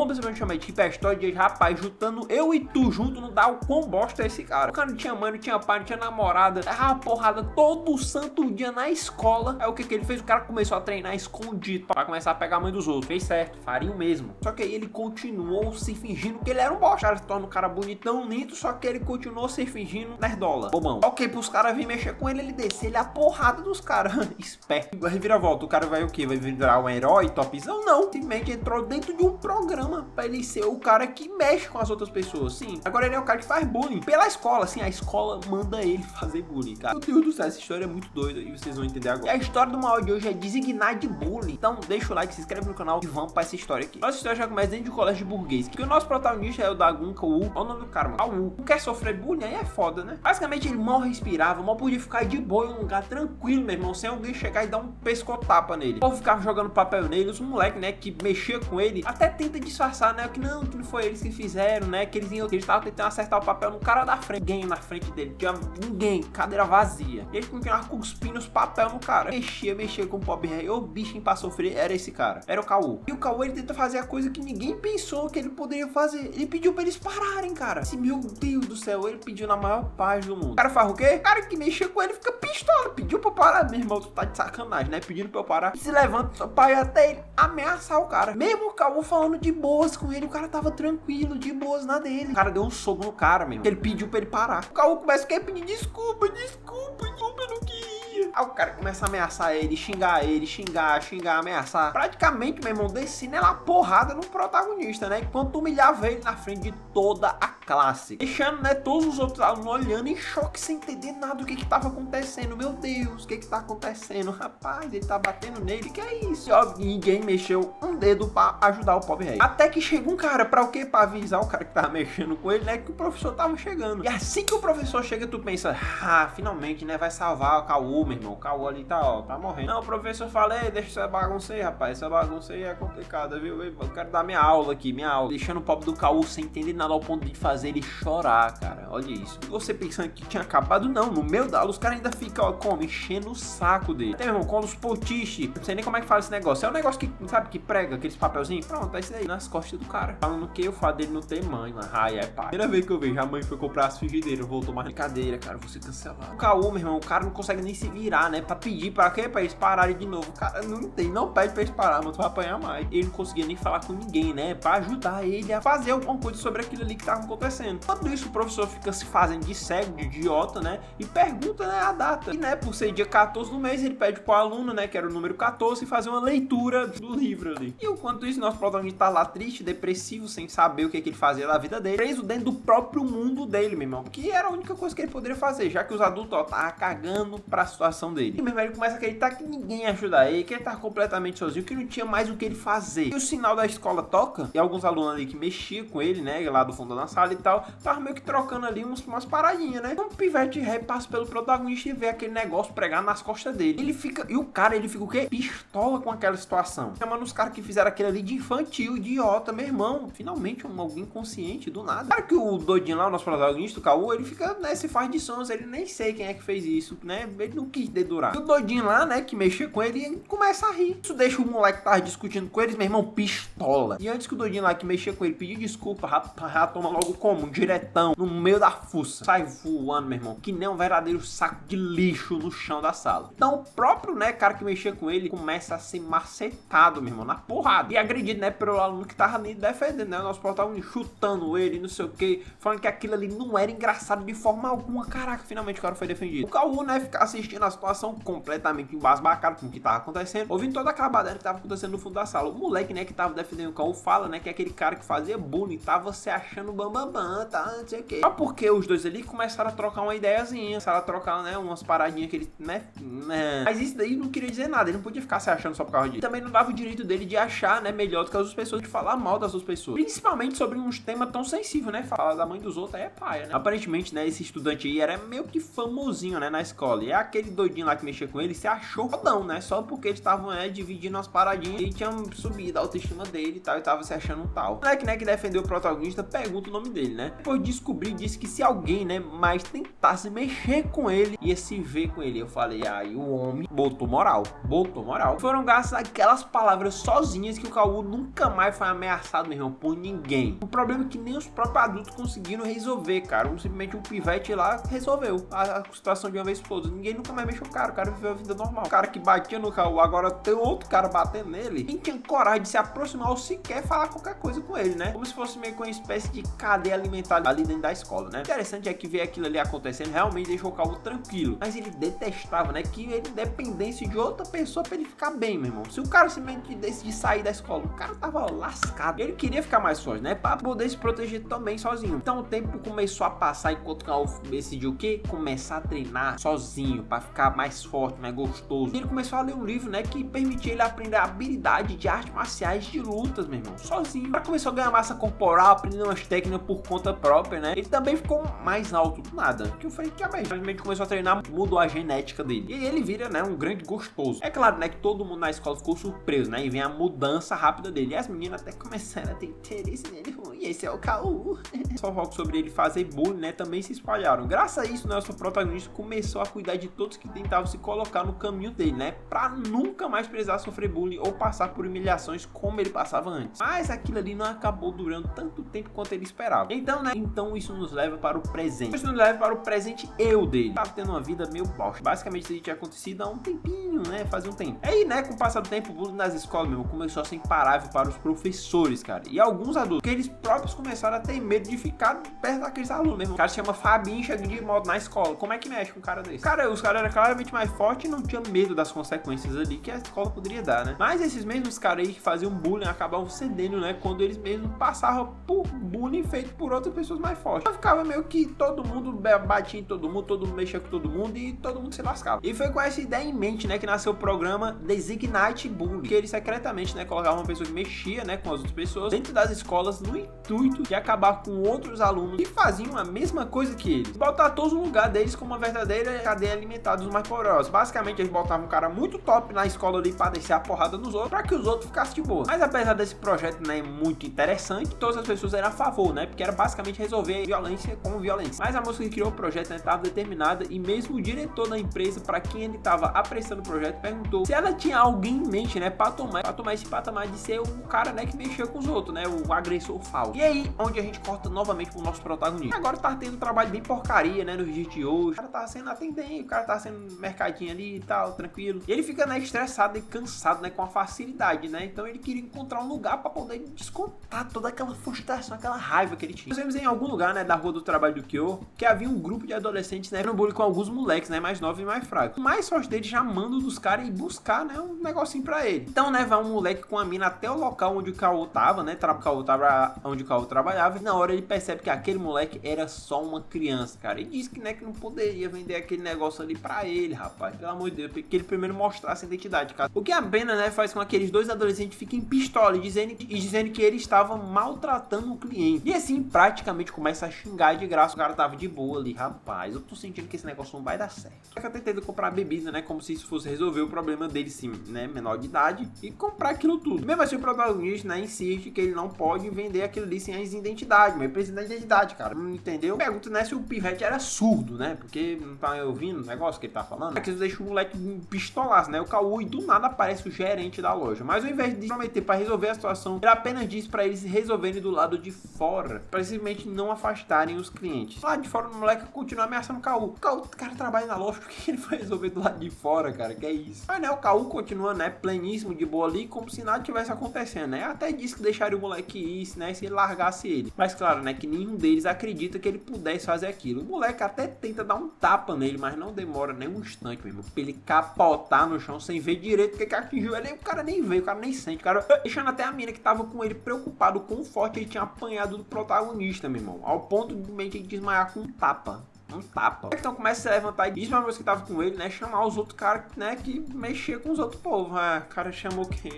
bombas, eu chamo de hiperstóide, rapaz, juntando eu e tu junto, não dá o quão bosta é esse cara. O cara não tinha mãe, não tinha pai, não tinha namorada, errava porrada todo santo dia na escola. Aí o que ele fez? O cara começou a treinar escondido pra começar a pegar a mãe dos outros. Fez certo, faria o mesmo. Só que aí ele continuou se fingindo que ele era um bosta. O cara se torna um cara bonitão, lindo, só que ele continuou se fingindo nerdola, bobão. Ok, pros caras virem mexer com ele descer ele a porrada dos caras. Esperto. Reviravolta, o cara vai o quê? Vai virar um herói, topzão? Não. Simplesmente entrou dentro de um programa pra ele ser o cara que mexe com as outras pessoas. Sim. Agora ele é o cara que faz bullying pela escola. Assim, a escola manda ele fazer bullying, cara. Meu Deus do céu, essa história é muito doida e vocês vão entender agora. E a história do mal de hoje é designar de bullying. Então deixa o like, se inscreve no canal e vamos pra essa história aqui. Nossa história já começa dentro de um colégio de burguês. Que o nosso protagonista é o Dagun Kawu. Olha o nome do cara, mano. Kawu. Não quer sofrer bullying, aí é foda, né? Basicamente ele mal respirava, mal podia ficar de boa em um lugar tranquilo, meu irmão, sem alguém chegar e dar um pescotapa nele. O povo ficava jogando papel nele, os moleques, né, que mexia com ele, até tenta disfarçar, né, que não foi eles que fizeram, né, que eles estavam tentando acertar o papel no cara da frente, ninguém na frente dele, tinha ninguém, cadeira vazia. E ele continuava cuspindo os papel no cara. Mexia com o pobre rei, o bichinho pra sofrer, era esse cara, era o Kawu. E o Kawu, ele tenta fazer a coisa que ninguém pensou que ele poderia fazer. Ele pediu pra eles pararem, cara. Meu Deus do céu, ele pediu na maior paz do mundo. O cara faz o quê? O cara que mexia com ele fica pistola, pediu pra parar. Meu irmão, tu tá de sacanagem, né? Pedindo pra eu parar. Se levanta, só pra ir até ele ameaçar o cara. Mesmo o Kawu falando de boas com ele, o cara tava tranquilo, de boas na dele. O cara deu um soco no cara, mesmo. Ele pediu pra ele parar. O Kawu começa a pedir desculpa, eu não queria. Aí o cara começa a ameaçar ele, xingar, ameaçar. Praticamente, meu irmão, descendo ela porrada no protagonista, né? Enquanto humilhava ele na frente de toda a classe. Deixando, né, todos os outros alunos olhando em choque, sem entender nada do que tava acontecendo. Meu Deus, o que tá acontecendo? Rapaz, ele tá batendo nele, que é isso? E, ó, ninguém mexeu um dedo pra ajudar o pobre rei. Até que chega um cara, pra o quê? Pra avisar o cara que tava mexendo com ele, né, que o professor tava chegando. E assim que o professor chega, tu pensa, finalmente, né, vai salvar o Kawu, meu irmão. O Kawu ali tá, ó, tá morrendo. Não, o professor fala, deixa essa bagunça aí, rapaz, essa bagunça aí é complicada, viu? Eu quero dar minha aula aqui, deixando o pobre do Kawu sem entender nada ao ponto de fazer ele chorar, cara. Olha isso. E você pensando que tinha acabado, não. No meio da aula, os caras ainda ficam, ó, como? Enchendo o saco dele. Até, meu irmão, com os potiches. Não sei nem como é que fala esse negócio. É um negócio que, sabe, que prega aqueles papelzinhos. Pronto, é isso aí, nas costas do cara. Falando que o fato dele não ter mãe, mano. Ai, é pai. Primeira vez que eu vejo, a mãe foi comprar as frigideiras. Voltou mais brincadeira, cara. Você cancelar. O Kawu, meu irmão, o cara não consegue nem se virar, né? Pra pedir pra quê? Pra eles pararem de novo. O cara não tem, não pede pra eles parar, mas tu vai apanhar mais. Ele não conseguia nem falar com ninguém, né? Pra ajudar ele a fazer alguma coisa sobre aquilo ali que tava acontecendo. Enquanto isso, o professor fica se fazendo de cego, de idiota, né? E pergunta, né, a data. E, né, por ser dia 14 do mês, ele pede pro aluno, né, que era o número 14, fazer uma leitura do livro ali. E enquanto isso, nosso protagonista tá lá triste, depressivo, sem saber o que ele fazia da vida dele, preso dentro do próprio mundo dele, meu irmão. Que era a única coisa que ele poderia fazer, já que os adultos, ó, tava cagando pra situação dele. E, meu irmão, ele começa a acreditar que ninguém ia ajudar ele, que ele tava completamente sozinho, que não tinha mais o que ele fazer. E o sinal da escola toca, e alguns alunos ali que mexiam com ele, né, lá do fundo da sala e tal, tava meio que trocando ali umas paradinhas, né? Um pivete ré passa pelo protagonista e vê aquele negócio pregar nas costas dele. Ele fica o quê? Pistola com aquela situação. Chamando os caras que fizeram aquilo ali de infantil, idiota, meu irmão. Finalmente alguém consciente do nada. Claro que o doidinho lá, o nosso protagonista, o Kawu, ele fica, né, se faz de sons, ele nem sei quem é que fez isso, né? Ele não quis dedurar. E o doidinho lá, né, que mexia com ele, começa a rir. Isso deixa o moleque que tava discutindo com eles, meu irmão, pistola. E antes que o doidinho lá que mexia com ele pedir desculpa, já toma logo como? Um diretão no meio da fuça. Sai voando, meu irmão, que nem um verdadeiro saco de lixo no chão da sala. Então o próprio, né, cara que mexia com ele começa a ser macetado, meu irmão, na porrada. E agredido, né, pelo aluno que tava ali defendendo, né, o nosso protagonista, chutando ele, não sei o que, falando que aquilo ali não era engraçado de forma alguma. Caraca, finalmente o cara foi defendido. O Kawu, né, fica assistindo a situação completamente embasbacado com o que tava acontecendo, ouvindo toda aquela baderna que tava acontecendo no fundo da sala. O moleque, né, que tava defendendo o Kawu fala, né, que aquele cara que fazia bullying tava se achando bambambam, tá, não sei o que. Só porque os dois ali começaram a trocar uma ideiazinha, começaram a trocar, né, umas paradinhas que ele, né, mas isso daí não queria dizer nada, ele não podia ficar se achando só por causa disso. Também não dava o direito dele de achar, né, melhor do que as outras pessoas, de falar mal das outras pessoas. Principalmente sobre uns temas tão sensíveis, né, falar da mãe dos outros aí é paia, né. Aparentemente, né, esse estudante aí era meio que famosinho, né, na escola. E é aquele doidinho lá que mexia com ele se achou fodão, né? Só porque eles estavam dividindo as paradinhas e tinham subido a autoestima dele e tal, e tava se achando um tal. O moleque, né, que defendeu o protagonista, pergunta o nome dele, né? Depois de descobrir, disse que se alguém, né, mais tentasse mexer com ele, ia se ver com ele. Eu falei, aí o homem botou moral. Botou moral. Foram graças àquelas palavras sozinhas que o Cauã nunca mais foi ameaçado, meu irmão, por ninguém. O problema é que nem os próprios adultos conseguiram resolver, cara. Simplesmente um pivete lá resolveu a situação de uma vez por todas. Ninguém nunca mais mexeu o cara viveu a vida normal. O cara que batia no Cauã, agora tem outro cara batendo nele. Quem tinha coragem de se aproximar ou sequer falar qualquer coisa com ele, né? Como se fosse meio que uma espécie de cadeia alimentar ali dentro da escola, né? O interessante é que ver aquilo ali acontecendo realmente deixou o Cauã tranquilo. Mas ele detestava, né, que ele dependesse de outra pessoa pra ele ficar bem, meu irmão. Se o cara simplesmente decidir sair da escola, o cara tava lascado. Ele queria ficar mais forte, né? Pra poder se proteger também sozinho. Então o tempo começou a passar enquanto o Cauã decidiu o quê? Começar a treinar sozinho pra ficar mais forte, mais gostoso. E ele começou a ler um livro, né, que permitia ele aprender a habilidade de artes marciais de lutas, meu irmão, sozinho. O cara começou a ganhar massa corporal, aprendendo umas técnicas por conta própria, né? Ele também ficou mais alto do nada. Que eu falei que simplesmente começou a treinar, mudou a genética dele. E ele vira, né, um grande gostoso. É claro, né, que todo mundo na escola ficou surpreso, né? E vem a mudança rápida dele. E as meninas até começaram a ter interesse nele. E esse é o Cauã. Só foco sobre ele fazer bullying, né, também se espalharam. Graças a isso, nosso protagonista começou a cuidar de todos que tentavam se colocar no caminho dele, né? Pra nunca mais precisar sofrer bullying ou passar por humilhações como ele passava antes. Mas aquilo ali não acabou durando tanto tempo quanto ele esperava. Então, né? Então isso nos leva para o presente. Isso nos leva para o presente eu dele. Tava tendo uma vida meio bosta. Basicamente isso tinha acontecido há um tempinho, né? Fazia um tempo. Aí, né? Com o passar do tempo, o bullying nas escolas, meu, começou a ser imparável para os professores, cara. E alguns adultos, que eles próprios começaram a ter medo de ficar perto daqueles alunos mesmo. O cara se chama Fabinho, chega de modo na escola. Como é que mexe com um cara desse? Cara, os caras eram claramente mais fortes e não tinham medo das consequências ali que a escola poderia dar, né? Mas esses mesmos caras aí que faziam bullying acabavam cedendo, né? Quando eles mesmos passavam por bullying feito por outras pessoas mais fortes. Então ficava meio que todo mundo batia em todo mundo mexia com todo mundo e todo mundo se lascava. E foi com essa ideia em mente, né, que nasceu o programa Designate Bully, que ele secretamente, né, colocava uma pessoa que mexia, né, com as outras pessoas dentro das escolas no intuito de acabar com outros alunos que faziam a mesma coisa que eles. Botar todos no lugar deles como uma verdadeira cadeia alimentar dos mais poderosos. Basicamente, eles botavam um cara muito top na escola ali pra descer a porrada nos outros, pra que os outros ficassem de boa. Mas apesar desse projeto, né, muito interessante, todas as pessoas eram a favor, né, porque era basicamente resolver violência com violência. Mas a moça que criou o projeto, né, estava determinada e mesmo o diretor da empresa, para quem ele estava apressando o projeto, perguntou se ela tinha alguém em mente, né, para tomar esse patamar de ser o cara, né, que mexeu com os outros, né, o agressor falso. E aí, onde a gente corta novamente pro nosso protagonista. Agora tá tendo um trabalho bem porcaria, né, nos dias de hoje. O cara tá sendo atendente, o cara tá sendo mercadinho ali e tal, tranquilo. E ele fica, né, estressado e cansado, né, com a facilidade, né, então ele queria encontrar um lugar para poder descontar toda aquela frustração, aquela raiva que ele tinha. Nós vimos em algum lugar, né, da rua do trabalho do Kyo, que havia um grupo de adolescentes, né, no bullying com alguns moleques, né, mais novos e mais fracos. O mais forte dele já manda dos caras ir buscar, né, um negocinho pra ele. Então, né, vai um moleque com a mina até o local onde o Cauã tava, né, onde o Cauã trabalhava, e na hora ele percebe que aquele moleque era só uma criança, cara, e diz que, né, que não poderia vender aquele negócio ali pra ele, rapaz, pelo amor de Deus, porque ele primeiro mostrasse a identidade, cara. O que apenas, né, faz com que aqueles dois adolescentes fiquem pistola e dizendo que ele estava maltratando o cliente. E assim, praticamente começa a xingar de graça. O cara tava de boa ali, rapaz, eu tô sentindo que esse negócio não vai dar certo. Só que eu tentei comprar bebida, né, como se isso fosse resolver o problema dele, sim, né, menor de idade, e comprar aquilo tudo. Mesmo assim, o protagonista, né, insiste que ele não pode vender aquilo ali sem as identidades, mas ele precisa da identidade, cara, não entendeu? Pergunta, né, se o pivete era surdo, né, porque não tá ouvindo o negócio que ele tá falando. Aqui deixa o moleque pistolar, né, o Cauã, e do nada aparece o gerente da loja. Mas ao invés de prometer para resolver a situação, ele apenas diz para eles se resolverem do lado de fora, para simplesmente não afastarem os clientes. Lá de fora, o moleque continua ameaçando o Cauã. O cara trabalha na loja, por que ele vai resolver do lado de fora, cara? Que é isso? Mas, né, o Cauã continua, né, pleníssimo, de boa ali, como se nada tivesse acontecendo, né? Até disse que deixaria o moleque ir, né, se ele largasse ele. Mas claro, né, que nenhum deles acredita que ele pudesse fazer aquilo. O moleque até tenta dar um tapa nele, mas não demora nem um instante mesmo, pra ele capotar no chão sem ver direito o que atingiu ele. O cara nem vê, o cara nem sente, o cara deixando até a mina que tava com ele preocupado com o forte ele tinha apanhado do protagonista, meu irmão, ao ponto de mente desmaiar com um tapa. Um tapa. Então começa a se levantar e diz pra moça que tava com ele, né? Chamar os outros caras, né? Que mexia com os outros povos. O cara chamou quem?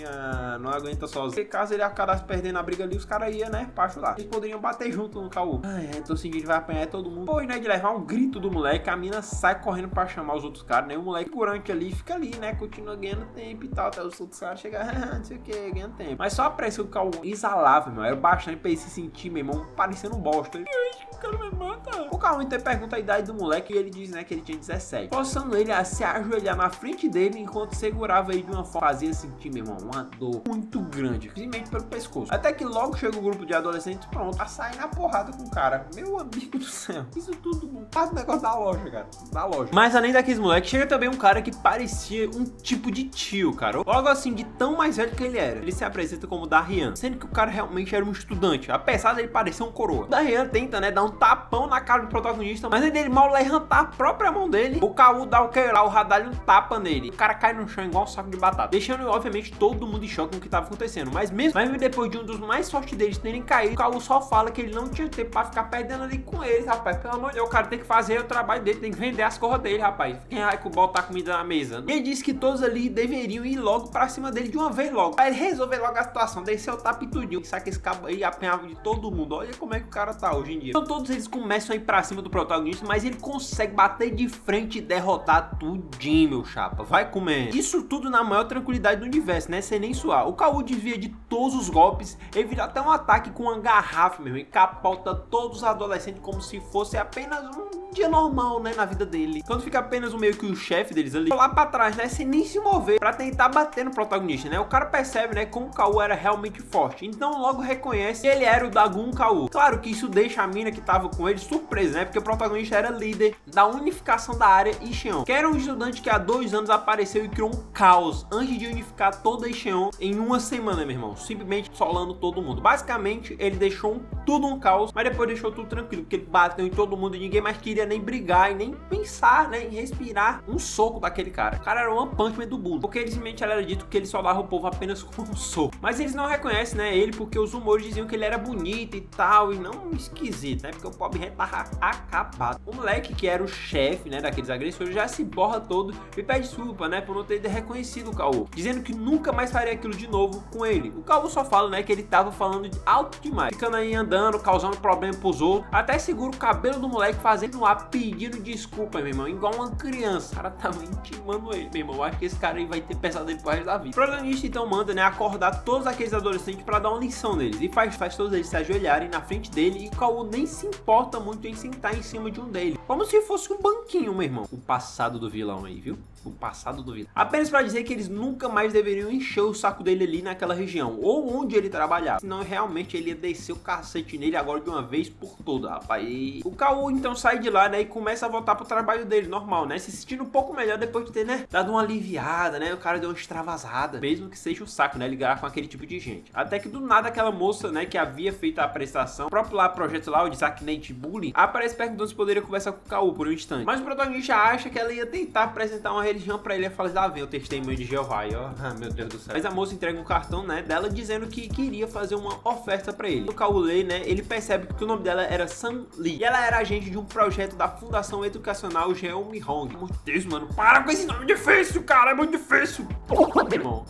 Não aguenta sozinho. Porque caso ele acabasse perdendo a briga ali, os caras iam, né? Pra ajudar. Eles poderiam bater junto no Kaú. Tô sentindo que vai apanhar todo mundo. Depois, né? De levar um grito do moleque, a mina sai correndo pra chamar os outros caras, né? O moleque curante ali fica ali, né? Continua ganhando tempo e tal. Até os outros caras chegarem, não sei o que, ganhando tempo. Mas só a pressão que o Kaú exalava, meu. Era bastante pra ele se sentir, meu irmão, parecendo um bosta. O cara me mata. O Kaú então pergunta a idade do moleque e ele diz, né, que ele tinha 17. Forçando ele a se ajoelhar na frente dele enquanto segurava ele de uma forma. Fazia sentir, meu irmão, uma dor muito grande, simplesmente pelo pescoço. Até que logo chega o grupo de adolescentes pronto a sair na porrada com o cara. Meu amigo do céu. Isso tudo não faz o negócio da loja, cara. Da loja. Mas além daqueles moleques, chega também um cara que parecia um tipo de tio, cara. Logo assim, de tão mais velho que ele era. Ele se apresenta como Darian, sendo que o cara realmente era um estudante, apesar dele parecer um coroa. Darian tenta, né, dar um tapão na cara do protagonista, mas ele mal levantar a própria mão dele, o Kaú dá o que lá, o Radalho tapa nele. O cara cai no chão igual um saco de batata, deixando obviamente todo mundo em choque com o que tava acontecendo. Mas mesmo depois de um dos mais fortes deles terem caído, o Kaú só fala que ele não tinha tempo pra ficar perdendo ali com eles, rapaz. Pelo amor de Deus, o cara tem que fazer o trabalho dele, tem que vender as corras dele, rapaz. Quem vai botar comida na mesa? E ele disse que todos ali deveriam ir logo pra cima dele de uma vez logo, pra ele resolver logo a situação, descer o tapa e tudinho. Sabe que esse cabo aí apanhava de todo mundo. Olha como é que o cara tá hoje em dia. Então todos eles começam a ir pra cima do protagonista, mas ele consegue bater de frente e derrotar tudinho, meu chapa. Vai comer. Isso tudo na maior tranquilidade do universo, né? Sem nem suar. O Kaú desvia de todos os golpes, evita até um ataque com uma garrafa, meu irmão, e capota todos os adolescentes como se fosse apenas um dia normal, né, na vida dele. Quando fica apenas o meio que o chefe deles ali, lá pra trás, né, sem nem se mover, pra tentar bater no protagonista, né. O cara percebe, né, como o Kaú era realmente forte, então logo reconhece que ele era o Dagon Kaú. Claro que isso deixa a mina que tava com ele surpresa, né, porque o protagonista era líder da unificação da área Ishion, que era um estudante que há 2 anos apareceu e criou um caos antes de unificar toda a Ishion em uma semana, meu irmão, simplesmente solando todo mundo. Basicamente, ele deixou tudo um caos, mas depois deixou tudo tranquilo, porque ele bateu em todo mundo e ninguém mais queria nem brigar e nem pensar, né, em respirar um soco daquele cara. O cara era um Punch Man do mundo, porque ele simplesmente era dito que ele soldava o povo apenas com um soco. Mas eles não reconhecem, né, ele, porque os rumores diziam que ele era bonito e tal, e não esquisito, né, porque o pobre gente tava acabado. O moleque que era o chefe, né, daqueles agressores já se borra todo e pede desculpa, né, por não ter reconhecido o Kaú, dizendo que nunca mais faria aquilo de novo com ele. O Kaú só fala, né, que ele tava falando alto demais, ficando aí andando, causando problema pros outros, até segura o cabelo do moleque fazendo um ar pedindo desculpa, meu irmão, igual uma criança. O cara tava intimando ele, meu irmão. Eu acho que esse cara aí vai ter pesadelo pro resto da vida. O protagonista então manda, né, acordar todos aqueles adolescentes pra dar uma lição neles e faz todos eles se ajoelharem na frente dele, e o Kaú nem se importa muito em sentar em cima de um deles, como se fosse um banquinho, meu irmão. O passado do vilão aí, viu? O passado do vilão. Apenas pra dizer que eles nunca mais deveriam encher o saco dele ali naquela região, ou onde ele trabalhava, senão realmente ele ia descer o cacete nele agora de uma vez por toda, rapaz. E o Kaú então sai de lá, né, e começa a voltar pro trabalho dele, normal, né, se sentindo um pouco melhor depois de ter, né, dado uma aliviada, né, o cara deu uma extravasada, mesmo que seja o saco, né, ligar com aquele tipo de gente. Até que do nada aquela moça, né, que havia feito a prestação, o próprio lá projeto lá, o Desakinate Bully, aparece perguntando se poderia conversar com o Kaú por um instante. Mas o protagonista acha que ela ia tentar apresentar uma religião pra ele, e fala, vem o testemunho de Jeová, e ó, meu Deus do céu. Mas a moça entrega um cartão, né, dela dizendo que queria fazer uma oferta pra ele. O Kaú lê, né, ele percebe que o nome dela era Sam Lee, e ela era agente de um projeto da Fundação Educacional Jeomi Hong. Meu Deus, mano, para com esse nome difícil, cara, é muito difícil. Bom,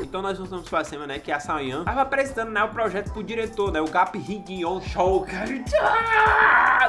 então nós voltamos pra cima, né, que a Sayan tava apresentando, né, o projeto pro diretor, né, o Gap Higyon Show.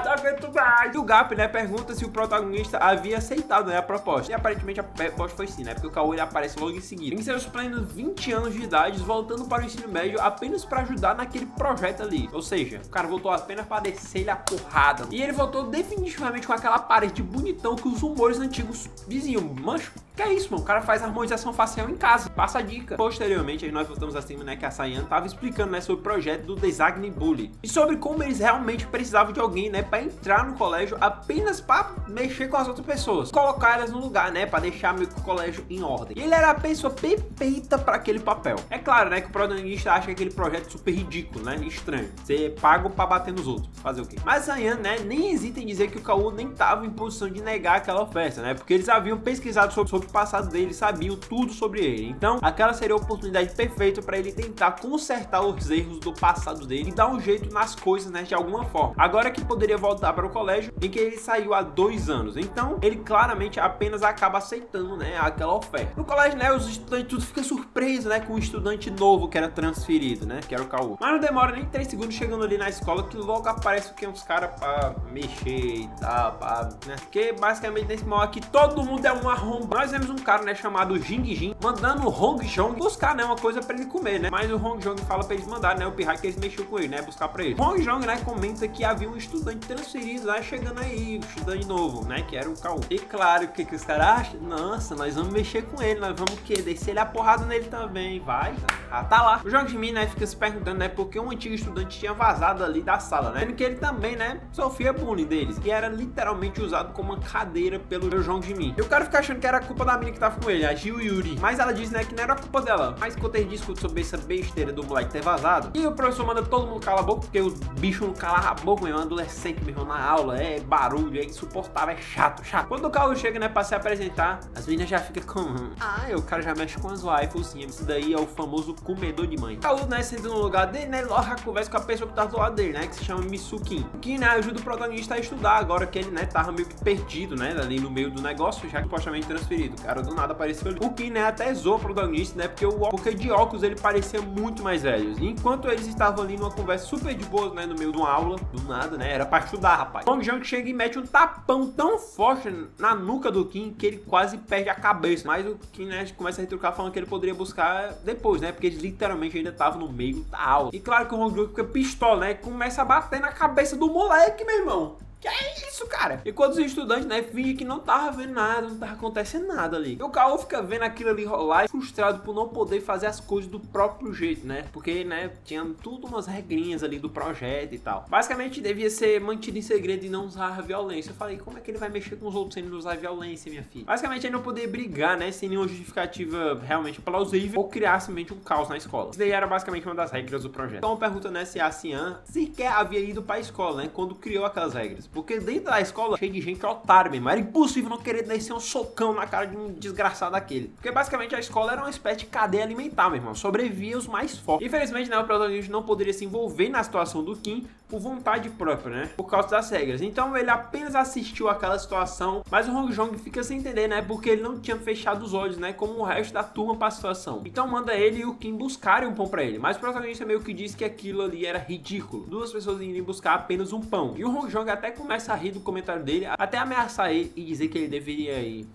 Não aguento mais. E o Gap, né, pergunta se o protagonista havia aceitado, né, a proposta. E aparentemente a resposta foi sim, né, porque o Kaú ele aparece logo em seguida. Em seus plenos 20 anos de idade, voltando para o ensino médio apenas pra ajudar naquele projeto ali. Ou seja, o cara voltou apenas pra descer-lhe a porrada. E ele voltou definitivamente com aquela parede bonitão que os rumores antigos diziam. Mancho, que é isso, mano? O cara faz harmonização facial em casa. Passa a dica. Posteriormente, aí nós voltamos assim, né, que a Sayan tava explicando, né, sobre o projeto do Design Bully. E sobre como eles realmente precisavam de alguém, né, pra entrar no colégio apenas pra mexer com as outras pessoas. Colocar elas no lugar, né, pra deixar meio que o colégio em ordem. E ele era a pessoa perfeita pra aquele papel. É claro, né, que o protagonista acha aquele projeto super ridículo, né, estranho. Ser pago pra bater nos outros. Fazer o quê? Mas a Sayan, né, nem hesita em dizer que o Kaú nem tava em posição de negar aquela oferta, né, porque eles haviam pesquisado sobre passado dele, sabiam tudo sobre ele. Então, aquela seria a oportunidade perfeita para ele tentar consertar os erros do passado dele e dar um jeito nas coisas, né, de alguma forma. Agora que poderia voltar para o colégio em que ele saiu há 2 anos. Então, ele claramente apenas acaba aceitando, né, aquela oferta. No colégio, né, os estudantes tudo ficam surpresos, né, com um estudante novo que era transferido, né, que era o Cauã. Mas não demora nem 3 segundos chegando ali na escola que logo aparece o que uns caras pra mexer e tal, né? Porque basicamente nesse mal aqui todo mundo é um arromba. Nós vemos um cara, né, chamado Jing Jin, mandando o Hong Jong buscar, né, uma coisa pra ele comer, né? Mas o Hong Jong fala pra eles mandarem, né, o pirra que eles mexeu com ele, né, buscar pra ele. Hong Jong, né, comenta que havia um estudante transferido, né, chegando aí, um estudante novo, né, que era o Cauã. E claro, o que os caras acham? Nossa, nós vamos mexer com ele, nós vamos o quê? Descer ele a porrada nele também, vai. Ah, tá lá. O Jong Jimin, né, fica se perguntando, né, porque um antigo estudante tinha vazado ali da sala, né? Sendo que ele também, né, sofria bullying deles, que era literalmente usado como uma cadeira pelo Jong Jimin. E o cara fica achando que era culpa da menina que tava com ele, a Jiu Yuri. Mas ela diz, né, que não era culpa dela. Mas quando eles discutem sobre essa besteira do moleque ter vazado, e o professor manda todo mundo calar a boca, porque o bicho não cala a boca, meu, adolescente, meu irmão, na aula, é barulho, é insuportável, é chato. Quando o Cauã chega, né, pra se apresentar, as meninas já ficam com... o cara já mexe com as waifus, sim. Isso daí é o famoso comedor de mãe. O Cauã, né, senta no lugar dele, né, logo conversa com a pessoa que tá do lado dele, né, que se chama Misukin. Que, né, ajuda o protagonista a estudar, agora que ele, né, tava meio que perdido, né, ali no meio do negócio, já que supostamente transferido. O cara do nada apareceu ali. O Kim, né, até zoou o protagonista, né, porque de óculos ele parecia muito mais velho. E enquanto eles estavam ali numa conversa super de boa, né, no meio de uma aula, do nada, né, era pra estudar, rapaz. Hong Jong chega e mete um tapão tão forte na nuca do Kim que ele quase perde a cabeça. Mas o Kim, né, começa a retrucar falando que ele poderia buscar depois, né, porque eles literalmente ainda estavam no meio da aula. E claro que o Hong Jong fica pistola, né, começa a bater na cabeça do moleque, meu irmão. Que é isso, cara? E quando os estudantes, né, fingem que não tava vendo nada, não tava acontecendo nada ali. E o Cauã fica vendo aquilo ali rolar, frustrado por não poder fazer as coisas do próprio jeito, né? Porque, né, tinha tudo umas regrinhas ali do projeto e tal. Basicamente, devia ser mantido em segredo e não usar a violência. Eu falei, como é que ele vai mexer com os outros sem usar a violência, minha filha? Basicamente, ele não poder brigar, né, sem nenhuma justificativa realmente plausível ou criar simplesmente um caos na escola. Isso daí era basicamente uma das regras do projeto. Então, pergunta, né, se a Cian sequer havia ido pra escola, né, quando criou aquelas regras. Porque dentro da escola, cheio de gente otária mesmo. Era impossível não querer descer um socão na cara de um desgraçado daquele. Porque basicamente a escola era uma espécie de cadeia alimentar, meu irmão. Sobrevivia os mais fortes. Infelizmente, né, o protagonista não poderia se envolver na situação do Kim por vontade própria, né? Por causa das regras. Então ele apenas assistiu aquela situação. Mas o Hong Jong fica sem entender, né? Porque ele não tinha fechado os olhos, né? Como o resto da turma pra situação. Então manda ele e o Kim buscarem um pão pra ele. Mas o protagonista meio que diz que aquilo ali era ridículo. 2 pessoas irem buscar apenas um pão. E o Hong Jong até começa a rir do comentário dele, até ameaçar ele e dizer que ele deveria ir.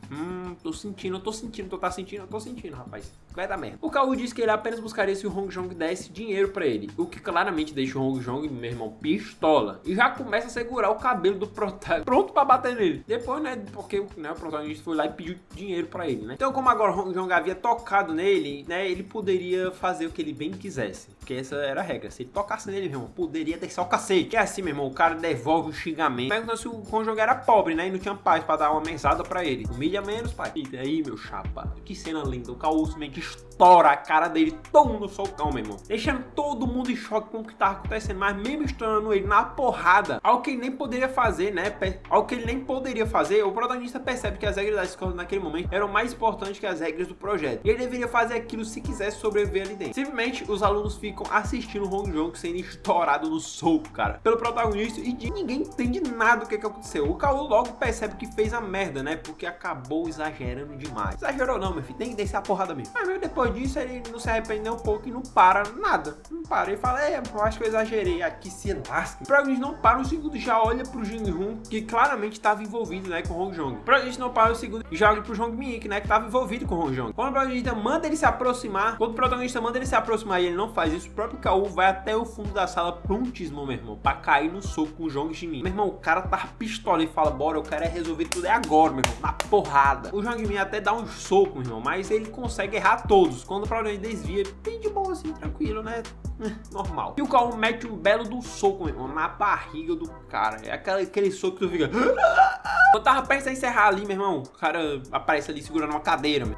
Tô sentindo, tu tá sentindo? Eu tô sentindo, rapaz. Vai dar merda. O Cauã diz que ele apenas buscaria se o Hong Jong desse dinheiro pra ele. O que claramente deixa o Hong Jong, meu irmão, pistola. E já começa a segurar o cabelo do protagonista, pronto pra bater nele. Depois, né, porque, né, o protagonista foi lá e pediu dinheiro pra ele, né. Então, como agora o Hong Jong havia tocado nele, né, ele poderia fazer o que ele bem quisesse. Porque essa era a regra. Se ele tocasse nele, meu irmão, poderia descer o cacete. Que é assim, meu irmão, o cara devolve o xingamento. Perguntando se o Hong Jong era pobre, né, e não tinha paz pra dar uma mesada pra ele. Humilha menos, pai. E aí, meu chapa, que cena linda. O Cauã simplesmente estoura a cara dele, tão no socão, meu irmão. Deixando todo mundo em choque com o que tava acontecendo. Mas mesmo estourando ele na porrada, algo que ele nem poderia fazer, né, algo que ele nem poderia fazer, o protagonista percebe que as regras da escola naquele momento eram mais importantes que as regras do projeto. E ele deveria fazer aquilo se quisesse sobreviver ali dentro. Simplesmente, os alunos ficam assistindo o Hong Jong sendo estourado no soco, cara, pelo protagonista, e ninguém entende nada do que aconteceu. O Cauã logo percebe que fez a merda, né, porque acabou exagerando demais. Exagerou não, meu filho, tem que descer a porrada mesmo. Mas mesmo depois disso, ele não se arrepende nem um pouco e não para nada. Não para, ele fala, eu acho que eu exagerei, aqui se lasca. O protagonista não para um segundo, já olha pro Jin Hoon, que claramente estava envolvido, né, com o Hong Jong. O protagonista não para um segundo e já olha pro Jong Min, que, né, que estava envolvido com o Hong Jong. Quando o protagonista manda ele se aproximar, e ele não faz isso, o próprio Cauã vai até o fundo da sala prontíssimo, meu irmão, pra cair no soco com o Jong Jimin. Meu irmão, o cara tá pistola e fala, bora, eu quero resolver tudo agora, meu irmão, na porrada. O Jong Min até dá um soco, meu irmão, mas ele consegue errar todos. Quando o protagonista desvia, bem de boa assim, tranquilo, né? normal. E o Cauô mete um belo do soco, meu irmão, na barriga do cara. É aquele soco que tu fica... Eu tava prestes a encerrar ali, meu irmão. O cara aparece ali segurando uma cadeira, meu.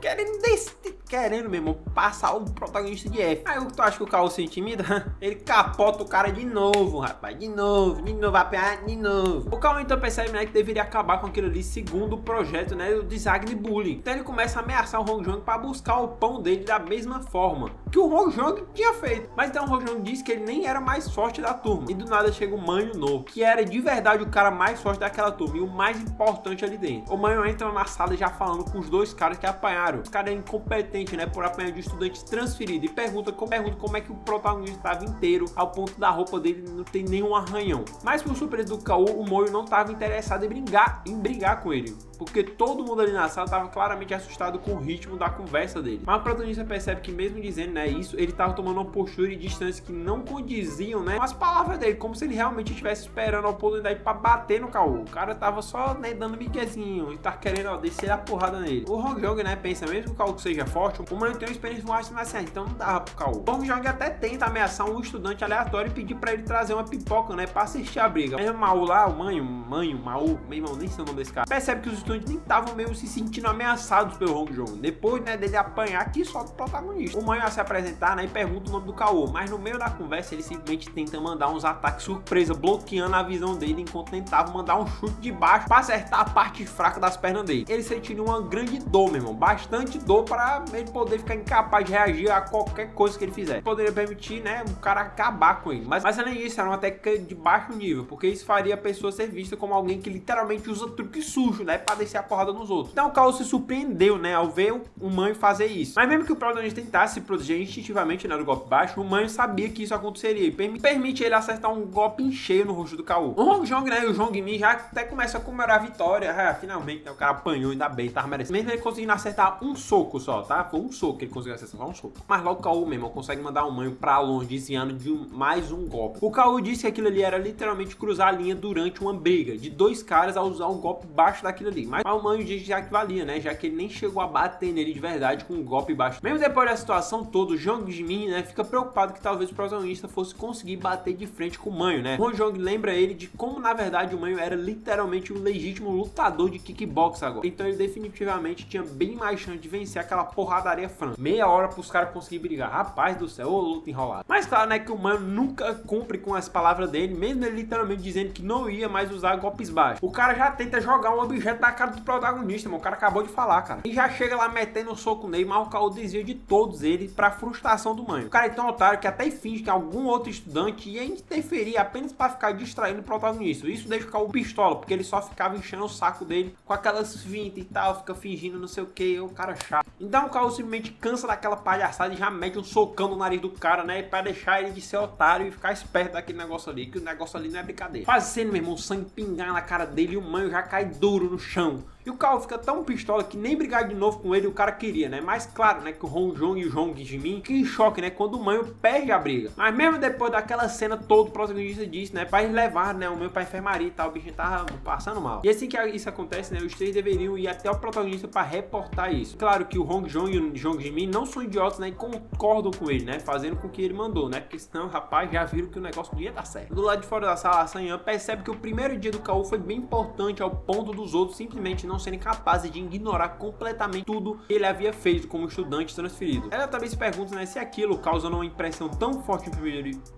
Querendo, meu irmão, passar o protagonista de F. Aí tu acha que o Cauô se intimida? Ele capota o cara de novo, rapaz. De novo, vai apanhar de novo. O Cauô então percebe, né, que deveria acabar com aquilo ali segundo o projeto, né, do design bullying. Então ele começa a ameaçar o Hong Jong pra buscar o pão dele da mesma forma que o Hong Jong tinha feito. Mas então o Hong Jong disse que ele nem era mais forte da turma. E do nada chega o Manho novo, que era de verdade o cara mais forte daquela turma e o mais importante ali dentro. O Manho entra na sala já falando com os dois caras que apanharam. Os caras é incompetente, né, por apanhar de estudantes transferidos. E pergunta como é que o protagonista estava inteiro ao ponto da roupa dele não tem nenhum arranhão. Mas por surpresa do Cauô, o Moio não estava interessado em brigar com ele, porque todo mundo ali na sala estava claramente assustado com o ritmo da conversa dele. Mas o protagonista percebe que mesmo dizendo, né, isso, ele estava tomando uma postura e distância que não condiziam, né, com as palavras dele, como se ele realmente estivesse esperando a oportunidade para bater no Cauô. O cara tava só, né, dando miguezinho e tá querendo, ó, descer a porrada nele. O Hong Jong, né, pensa, mesmo que o Cauô seja forte, o Mano tem uma experiência mais assim, então não dava pro Cauô. O Hong Jong até tenta ameaçar um estudante aleatório e pedir para ele trazer uma pipoca, né, para assistir a briga. Mas o Maú lá, o Maú, meu irmão, nem sei o nome desse cara, percebe que os estudantes nem estavam meio se sentindo ameaçados pelo Hong Jong. Depois, né, dele apanhar, que solta o protagonista. O Manho ia se apresentar, né, e pergunta o nome do Cauô, mas no meio da conversa ele simplesmente tenta mandar uns ataques surpresa, bloqueando a visão dele enquanto tentava mandar um chute de baixo para acertar a parte fraca das pernas dele. Ele sentiu uma grande dor, meu irmão, bastante dor para ele poder ficar incapaz de reagir a qualquer coisa que ele fizer. Poderia permitir, né, o cara acabar com ele. Mas além disso, era uma técnica de baixo nível, porque isso faria a pessoa ser vista como alguém que literalmente usa truque sujo, né, para descer a porrada nos outros. Então o Cauô se surpreendeu, né, ao ver o Manho fazer isso. Mas mesmo que o protagonista tentasse se proteger instintivamente, né, do golpe baixo, o Manho sabia que isso aconteceria e permite ele acertar um golpe em cheio no rosto do Cauô. O Hong Jong, né, e o Jong Min já até começam a comemorar a vitória. Finalmente, né, o cara apanhou, ainda bem, tava merecendo. Mesmo ele conseguindo acertar um soco só, tá? Foi um soco que ele conseguiu acertar, só um soco. Mas logo o Cauô, meu irmão, consegue mandar o Manho pra longe, desviando de mais um golpe. O Cauô disse que aquilo ali era literalmente cruzar a linha durante uma briga de dois caras a usar um golpe baixo daquilo ali. Mas o Manho disse já que valia, né? Já que ele nem chegou a bater nele de verdade com um golpe baixo. Mesmo depois da situação toda, o Jong Jimin, né, fica preocupado que talvez o protagonista fosse conseguir bater de frente com o Manho, né? O Hong Jong lembra ele de como na verdade o Manho era literalmente um legítimo lutador de kickbox agora. Então ele definitivamente tinha bem mais chance de vencer aquela porradaria franca. Meia hora pros caras conseguirem brigar. Rapaz do céu, ô luta enrolada. Mas claro, né, que o Manho nunca cumpre com as palavras dele, mesmo ele literalmente dizendo que não ia mais usar golpes baixos. O cara já tenta jogar um objeto na cara do protagonista, mano. O cara acabou de falar, cara. E já chega lá metendo um soco nele, mas o Cauô desvia de todos eles pra frustração do Manho. O cara é tão otário que até finge que algum outro estudante ia interferir apenas pra ficar distraindo o protagonista. Isso deixa o Cauô pistola, porque ele só ficava enchendo o saco dele com aquelas fintas e tal, fica fingindo não sei o que, o cara chato. Então o Cauô simplesmente cansa daquela palhaçada e já mete um socão no nariz do cara, né, pra deixar ele de ser otário e ficar esperto daquele negócio ali, que o negócio ali não é brincadeira. Fazendo, meu irmão, o sangue pingar na cara dele e o Manho já cai duro no chão. E o Cauô fica tão pistola que nem brigar de novo com ele o cara queria, né? Mas claro, né, que o Hong Jong e o Jong Jimin ficam em choque, né, quando o Manho perde a briga. Mas mesmo depois daquela cena toda, o protagonista disse, né, pra eles levar, né, o Manho pra enfermaria e tal, o bichinho tava passando mal. E assim que isso acontece, né, os três deveriam ir até o protagonista pra reportar isso. Claro que o Hong Jong e o Jong Jimin não são idiotas, né, e concordam com ele, né, fazendo com que ele mandou, né, porque senão, rapaz, já viram que o negócio não ia dar certo. Do lado de fora da sala, a San Yan percebe que o primeiro dia do Cauô foi bem importante ao ponto dos outros simplesmente não serem capazes de ignorar completamente tudo que ele havia feito como estudante transferido. Ela também se pergunta, né, se aquilo causando uma impressão tão forte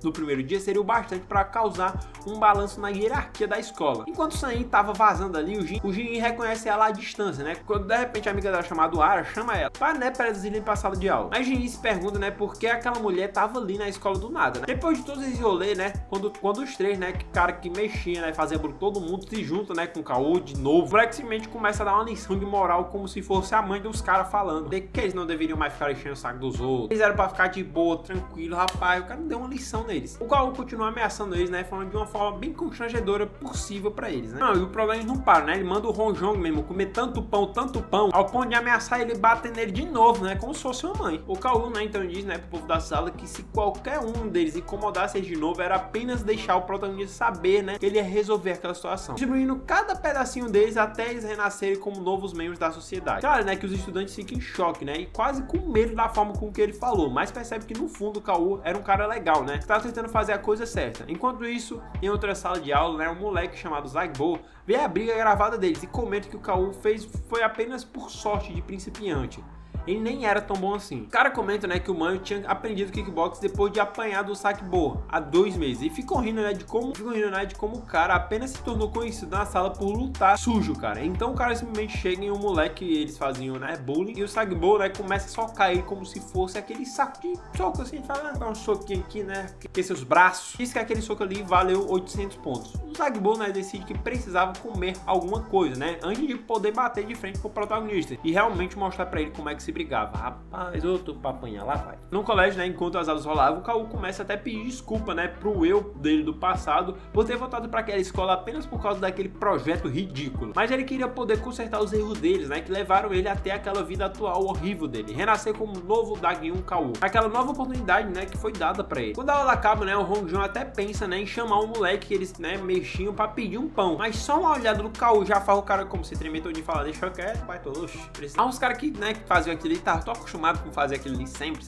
no primeiro dia seria o bastante para causar um balanço na hierarquia da escola. Enquanto San-Yi estava vazando ali, o Jin reconhece ela à distância, né, quando de repente a amiga dela chamada Ara chama ela para, né, para eles irem para a sala de aula. Mas Jin se pergunta, né, por que aquela mulher tava ali na escola do nada, né? Depois de todos esses rolês, né, quando os três, né, que cara que mexia, né, fazia todo mundo se junta, né, com o Cauô de novo, praticamente começa a dar uma lição de moral como se fosse a mãe dos caras falando de que eles não deveriam mais ficar enchendo o saco dos outros. Eles eram pra ficar de boa, tranquilo, rapaz. O cara deu uma lição neles. O Cauô continua ameaçando eles, né, falando de uma forma bem constrangedora possível pra eles, né. Não, e o problema não para, né. Ele manda o Hong Jong mesmo comer tanto pão, ao ponto de ameaçar ele bater nele de novo, né, como se fosse uma mãe. O Cauô, né, então diz, né, pro povo da sala que se qualquer um deles incomodasse eles de novo, era apenas deixar o protagonista saber, né, que ele ia resolver aquela situação, distribuindo cada pedacinho deles até eles renascerem como novos membros da sociedade. Claro, né, que os estudantes ficam em choque, né, e quase com medo da forma com que ele falou, mas percebe que no fundo o Cauô Cauô era um cara legal, né? Tava tentando fazer a coisa certa. Enquanto isso, em outra sala de aula, né, um moleque chamado Zagbo vê a briga gravada deles e comenta que o Cauô fez foi apenas por sorte de principiante. Ele nem era tão bom assim. O cara comenta, né, que o Manho tinha aprendido kickbox depois de apanhar do Sakbo há 2 meses. E ficam rindo, né, de como o cara apenas se tornou conhecido na sala por lutar sujo, cara. Então o cara simplesmente chega em um moleque que eles faziam, né, bullying. E o Sakbo, né, começa a socar ele como se fosse aquele saco de soco, assim. Fala, dá um soquinho aqui, né, que seus braços. Diz que aquele soco ali valeu 800 pontos. O Sakbo, né, decide que precisava comer alguma coisa, né, antes de poder bater de frente com o protagonista. E realmente mostrar pra ele como é que se brigava. Rapaz, outro papanha lá vai. No colégio, né, enquanto as aulas rolavam, o Cauô começa até a pedir desculpa, né, pro eu dele do passado por ter voltado para aquela escola apenas por causa daquele projeto ridículo. Mas ele queria poder consertar os erros deles, né, que levaram ele até aquela vida atual horrível dele, renascer como um novo Dagyun Cauô. Aquela nova oportunidade, né, que foi dada para ele. Quando a aula acaba, né, o Hongjong até pensa, né, em chamar o moleque que eles, né, mexiam para pedir um pão. Mas só uma olhada do Cauô já faz o cara como se tremer todo e falar, deixa eu quieto, pai, tô luxo. Há uns caras que, né, que faziam aquilo ali, tava acostumado com fazer aquilo ali sempre,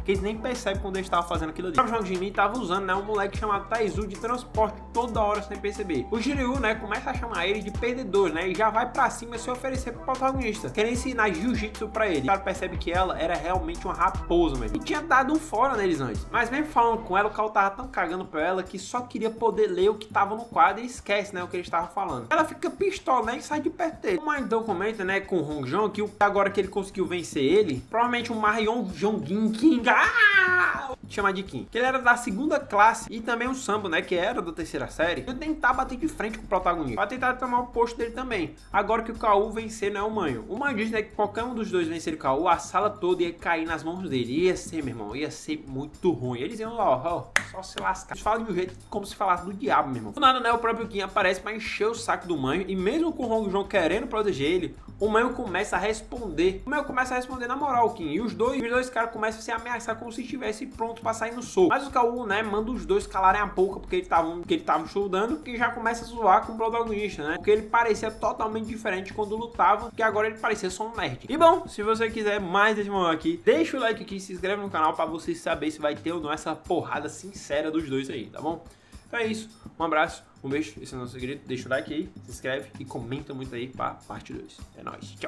que eles nem percebem quando eles estavam fazendo aquilo ali. O Jong Jin tava usando, né, um moleque chamado Taizu de transporte toda hora sem perceber. O Jiryu, né, começa a chamar ele de perdedor, né, e já vai pra cima se oferecer pro protagonista, querendo ensinar jiu-jitsu pra ele. O cara percebe que ela era realmente uma raposa mesmo, e tinha dado um fora neles antes. Mas mesmo falando com ela, o Cauô tava tão cagando pra ela que só queria poder ler o que tava no quadro e esquece, né, o que eles estavam falando. Ela fica pistola, né, e sai de perto dele. O então comenta, né, com o Hongjong que agora que ele conseguiu vencer ele, provavelmente o Marion Jongin King, chama de Kim, que ele era da 2ª classe, e também o Sambo, né, que era da 3ª série, ia tentar bater de frente com o protagonista, pra tentar tomar o posto dele também. Agora que o Cauô vencer, não é o Manho. O Manho diz, né, que qualquer um dos dois vencer o Cauô, a sala toda ia cair nas mãos dele. Ia ser, meu irmão, ia ser muito ruim. Eles iam lá, ó, só se lascar. Eles falam de um jeito como se falasse do diabo, meu irmão. Do nada, né, o próprio Kim aparece pra encher o saco do Manho, e mesmo com o Hongjong querendo proteger ele, o Manho começa a responder. O Manho começa a responder na moral, Kim, e os dois caras começam a se ameaçar como se estivesse pronto pra sair no soco. Mas o Cauô, né, manda os dois calarem a boca porque eles estavam chudando, que já começa a zoar com o protagonista, né? Porque ele parecia totalmente diferente quando lutava, que agora ele parecia só um nerd. E bom, se você quiser mais desse momento aqui, deixa o like aqui, se inscreve no canal pra você saber se vai ter ou não essa porrada sincera dos dois aí, tá bom? Então é isso, um abraço, um beijo, esse é o nosso segredo, deixa o like aí, se inscreve e comenta muito aí pra parte 2. É nóis, tchau!